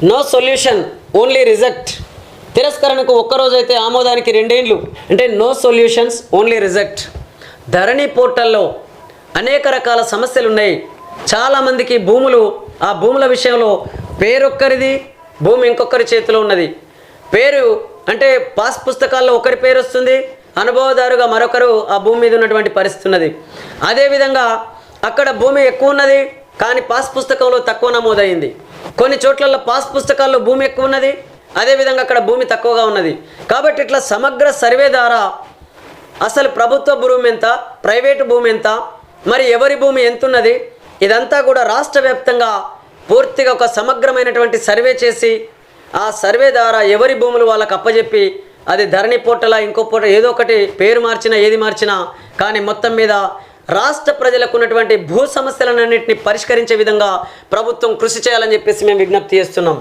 No solution only reject. తిరస్కరణకు ఒక్కరోజైతే ఆమోదానికి 2 ఏళ్ళు. అంటే no solutions only reject. Dharani పోర్టల్లో అనేక రకాల సమస్యలు ఉన్నాయి. చాలామందికి భూములు, ఆ భూముల విషయంలో పేరొక్కరిది, భూమి ఇంకొకరి చేతిలో ఉన్నది. పేరు అంటే పాస్ పుస్తకాల్లో ఒకరి పేరు వస్తుంది, అనుభవదారుగా మరొకరు ఆ భూమి మీద ఉన్నటువంటి పరిస్థితి ఉన్నది. అదేవిధంగా అక్కడ భూమి ఎక్కువ ఉన్నది కానీ పాస్ పుస్తకంలో తక్కువ నమోదైంది. కొన్ని చోట్లలో పాస్ పుస్తకాల్లో భూమి ఎక్కువ ఉన్నది, అదేవిధంగా అక్కడ భూమి తక్కువగా ఉన్నది. కాబట్టి ఇట్లా సమగ్ర సర్వే ద్వారా అసలు ప్రభుత్వ భూమి ఎంత, ప్రైవేటు భూమి ఎంత, మరి ఎవరి భూమి ఎంత ఉన్నది, ఇదంతా కూడా రాష్ట్ర వ్యాప్తంగా పూర్తిగా ఒక సమగ్రమైనటువంటి సర్వే చేసి ఆ సర్వే ద్వారా ఎవరి భూములు వాళ్ళకు అప్పచెప్పి, అది ధరణి పోర్టలా ఇంకో పోర్టల్ ఏదో ఒకటి పేరు మార్చినా ఏది మార్చినా కానీ మొత్తం మీద రాష్ట్ర ప్రజలకు ఉన్నటువంటి భూ సమస్యలన్నింటినీ పరిష్కరించే విధంగా ప్రభుత్వం కృషి చేయాలని చెప్పేసి మేము విజ్ఞప్తి చేస్తున్నాం.